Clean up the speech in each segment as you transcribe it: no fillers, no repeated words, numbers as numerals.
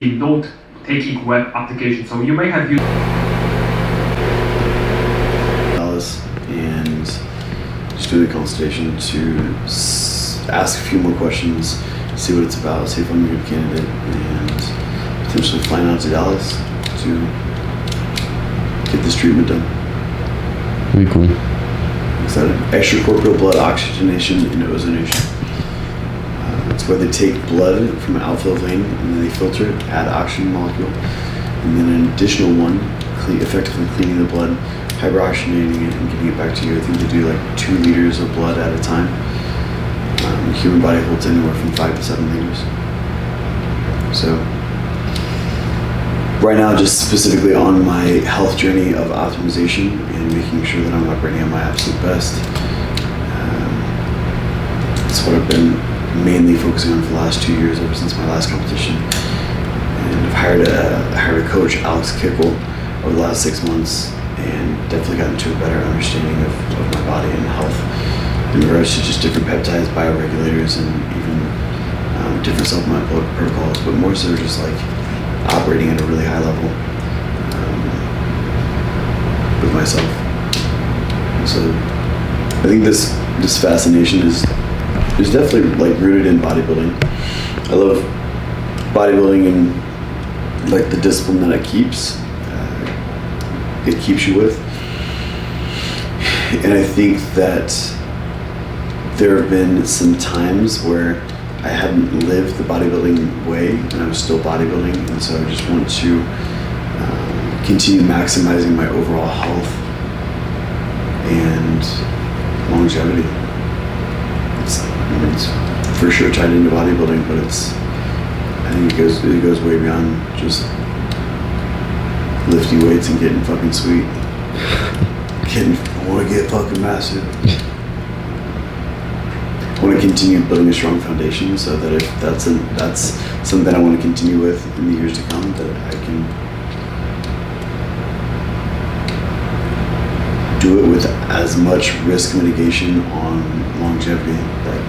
Don't taking web application. So you may have used and just do the consultation to ask a few more questions, see what it's about, see if I'm a good candidate, and potentially flying out to Dallas to get this treatment done. Very cool. Excited. Extracorporeal blood oxygenation and ozonation. It's where they take blood from an outflow vein and then they filter it, add oxygen molecule, and then an additional one, effectively cleaning the blood, hydroxygenating it, and getting it back to you. I think they do like 2 liters of blood at a time. The human body holds anywhere from 5 to 7 liters. So, right now, just specifically on my health journey of optimization and making sure that I'm operating at my absolute best. That's what I've been mainly focusing on for the last 2 years, ever since my last competition. And I've hired a coach, Alex Kickle, over the last 6 months, and definitely gotten to a better understanding of my body and health in regards to just different peptides, bioregulators, and even different supplement protocols, but more so just like operating at a really high level with myself. So I think this fascination is definitely like rooted in bodybuilding. I love bodybuilding and like the discipline that it keeps you with. And I think that there have been some times where I hadn't lived the bodybuilding way and I was still bodybuilding, and so I just want to continue maximizing my overall health and longevity. It's for sure tied into bodybuilding, but I think it goes way beyond just lifting weights and getting fucking sweet. I want to get fucking massive. I want to continue building a strong foundation so that if that's something that I want to continue with in the years to come, that I can do it with as much risk mitigation on longevity that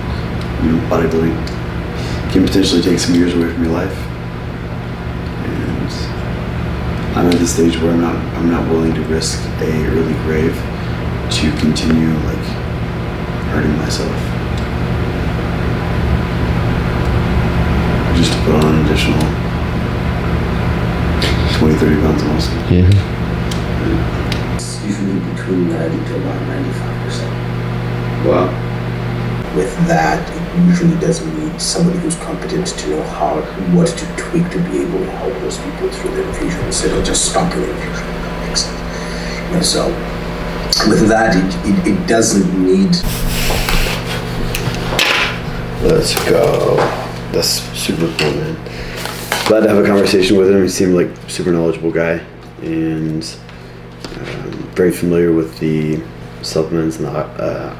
bodybuilding can potentially take some years away from your life. And I'm at the stage where I'm not willing to risk a early grave to continue like hurting myself. Just to put on an additional 20-30 pounds of muscle. Yeah. It's usually between 90 to about 95%. Wow. With that, it usually doesn't need somebody who's competent to know what to tweak to be able to help those people through the infusion instead of just stopping the infusion. That makes sense. And so, with that, it doesn't need. Let's go. That's super cool, man. Glad to have a conversation with him. He seemed like a super knowledgeable guy and very familiar with the supplements and the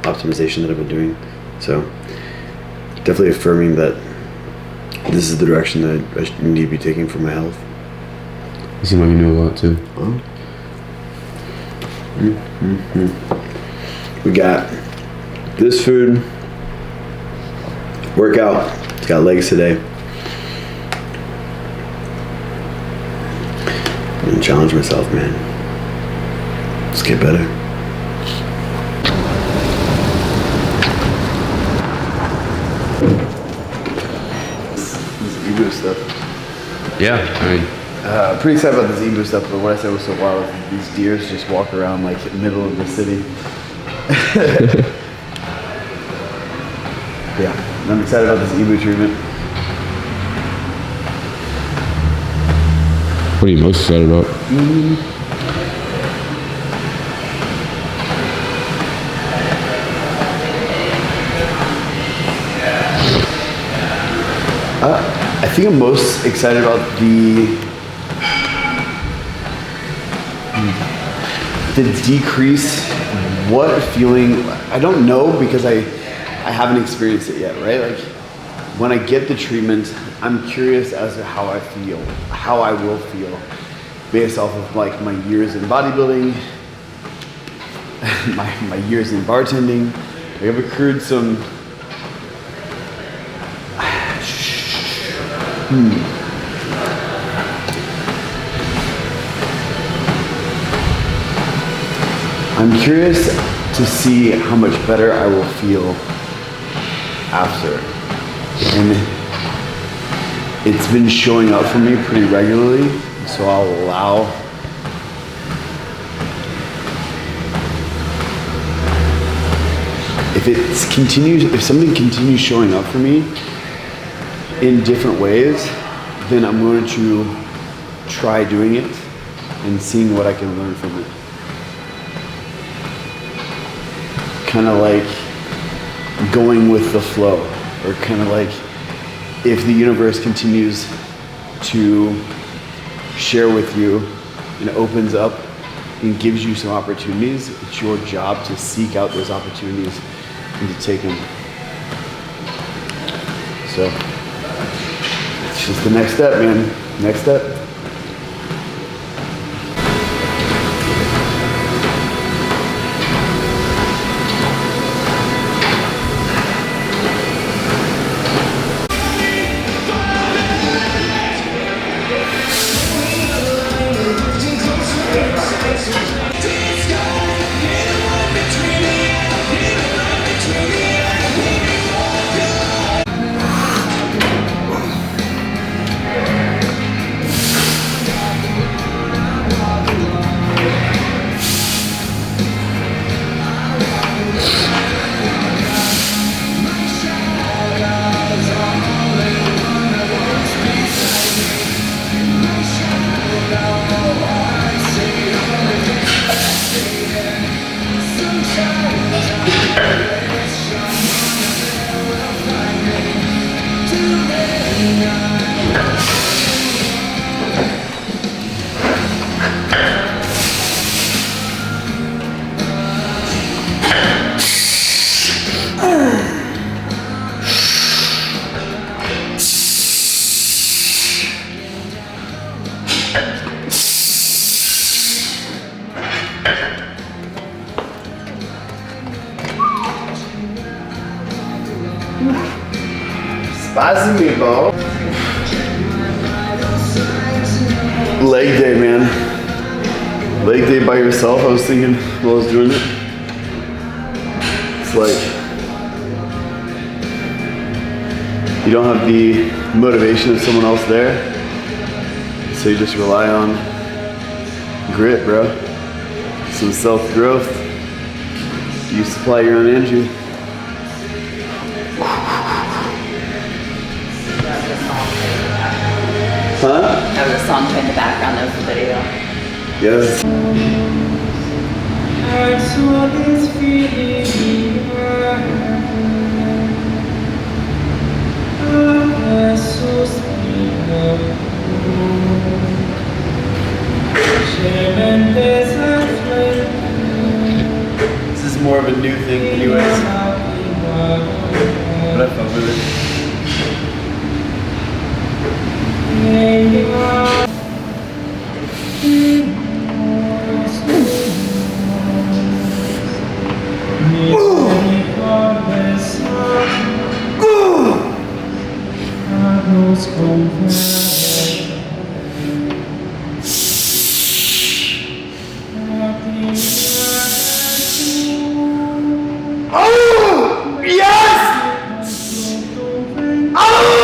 optimization that I've been doing. So definitely affirming that this is the direction that I need to be taking for my health. You seem like you knew a lot too. We got this food, workout. It's got legs today. I'm gonna challenge myself, man. Let's get better. Stuff. Yeah, I mean, pretty excited about this Ebu stuff, but what I said was so wild is these deers just walk around like in the middle of the city. Yeah, and I'm excited about this Ebu treatment. What are you most excited about? I think I'm most excited about the decrease. What feeling? I don't know because I haven't experienced it yet, right? Like when I get the treatment, I'm curious as to how I feel, how I will feel based off of like my years in bodybuilding, my years in bartending. I've accrued some I'm curious to see how much better I will feel after. And it's been showing up for me pretty regularly, so I'll allow if something continues showing up for me in different ways, then I'm going to try doing it and seeing what I can learn from it. Kind of like going with the flow, or kind of like if the universe continues to share with you and opens up and gives you some opportunities, it's your job to seek out those opportunities and to take them. So it's just the next step, man. Next step. Spicy meatball. Leg day, man. Leg day by yourself. I was thinking while I was doing it. It's like you don't have the motivation of someone else there, so you just rely on grit, bro. Some self-growth. You supply your own energy. Huh? That was a song playing in the background, that was the video. Yes. This is more of a new thing anyways. But I fuck with it. Oh! Yes! Oh!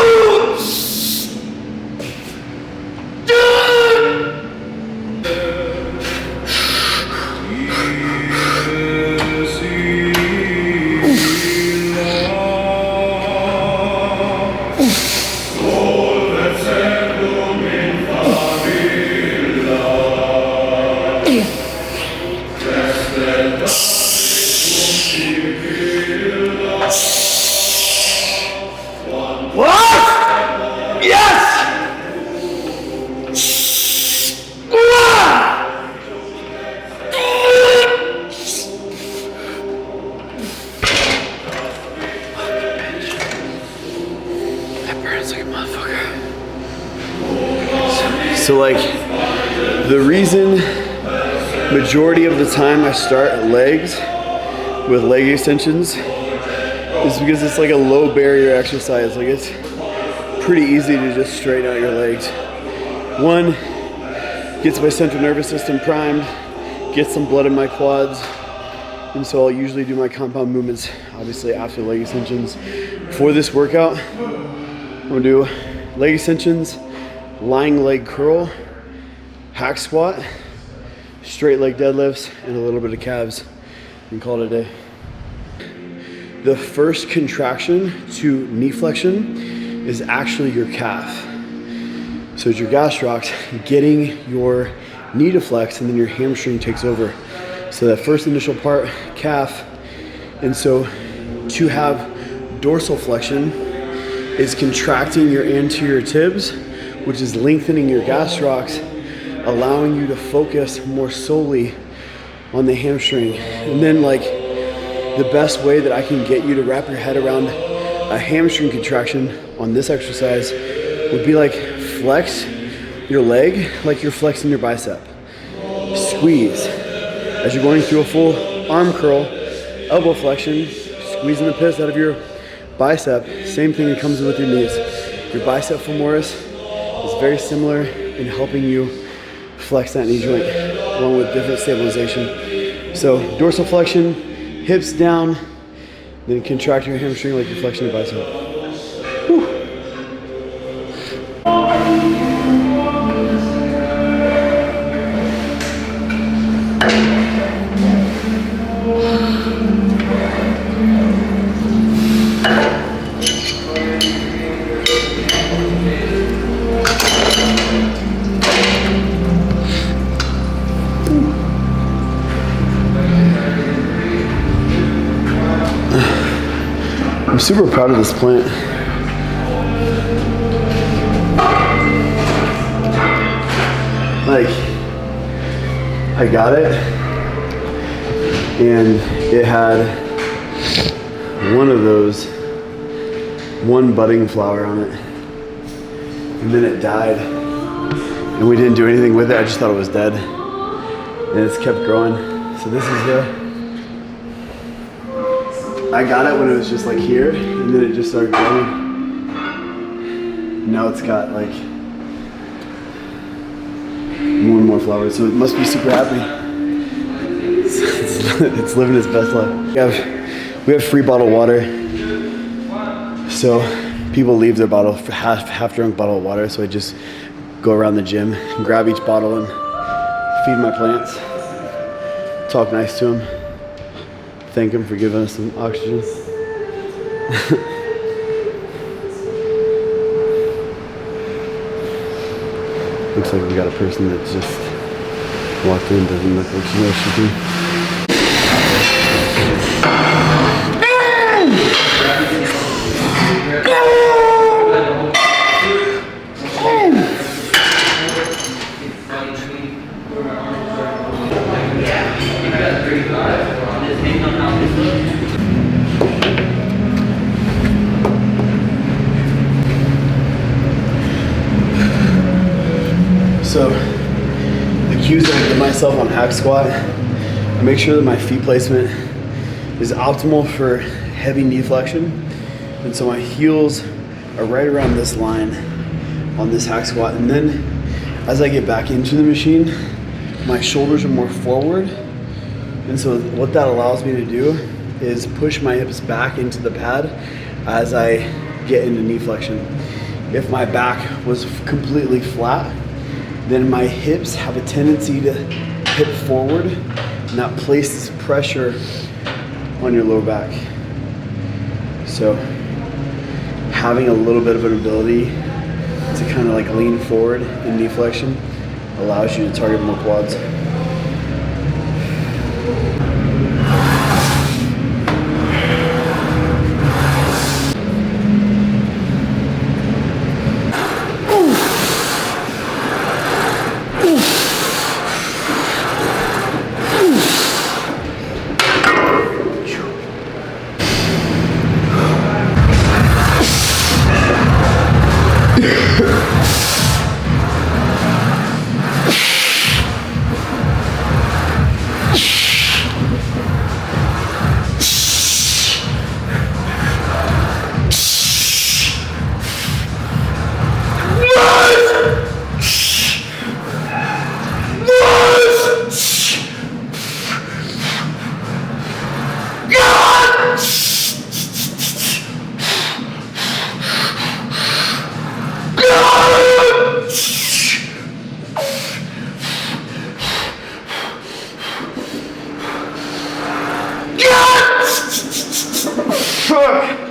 What? Yes! That burns like a motherfucker. So like, the reason majority of the time I start legs with leg extensions is because it's like a low barrier exercise. Like it's pretty easy to just straighten out your legs. One, gets my central nervous system primed, gets some blood in my quads, And so I'll usually do my compound movements, obviously after leg extensions. For this workout, I'm gonna do leg extensions, lying leg curl, hack squat, straight leg deadlifts, and a little bit of calves, and call it a day. The first contraction to knee flexion is actually your calf. So it's your gastrocs getting your knee to flex, and then your hamstring takes over. So that first initial part, calf. And so to have dorsal flexion is contracting your anterior tibs, which is lengthening your gastrocs, allowing you to focus more solely on the hamstring. And then like the best way that I can get you to wrap your head around a hamstring contraction on this exercise would be like flex your leg like you're flexing your bicep. Squeeze. As you're going through a full arm curl, elbow flexion, squeezing the piss out of your bicep. Same thing that comes with your knees. Your bicep femoris is very similar in helping you flex that knee joint along with different stabilization. So dorsal flexion, hips down, then contract your hamstring like you're flexing your bicep. Whew. I'm super proud of this plant. Like, I got it, and it had one budding flower on it, and then it died, and we didn't do anything with it. I just thought it was dead, and it's kept growing. So this is I got it when it was just like here, and then it just started growing. Now it's got like more and more flowers, so it must be super happy. It's living its best life. We have free bottled water, so people leave their bottle, half drunk bottle of water, so I just go around the gym and grab each bottle and feed my plants, talk nice to them. Thank him for giving us some oxygen. Looks like we got a person that just walked in, doesn't look like she knows what she's doing. So the cues that I give myself on hack squat, I make sure that my feet placement is optimal for heavy knee flexion. And so my heels are right around this line on this hack squat. And then as I get back into the machine, my shoulders are more forward. And so what that allows me to do is push my hips back into the pad as I get into knee flexion. If my back was completely flat, then my hips have a tendency to hip forward, and that places pressure on your lower back. So having a little bit of an ability to kind of like lean forward in knee flexion allows you to target more quads. Fuck!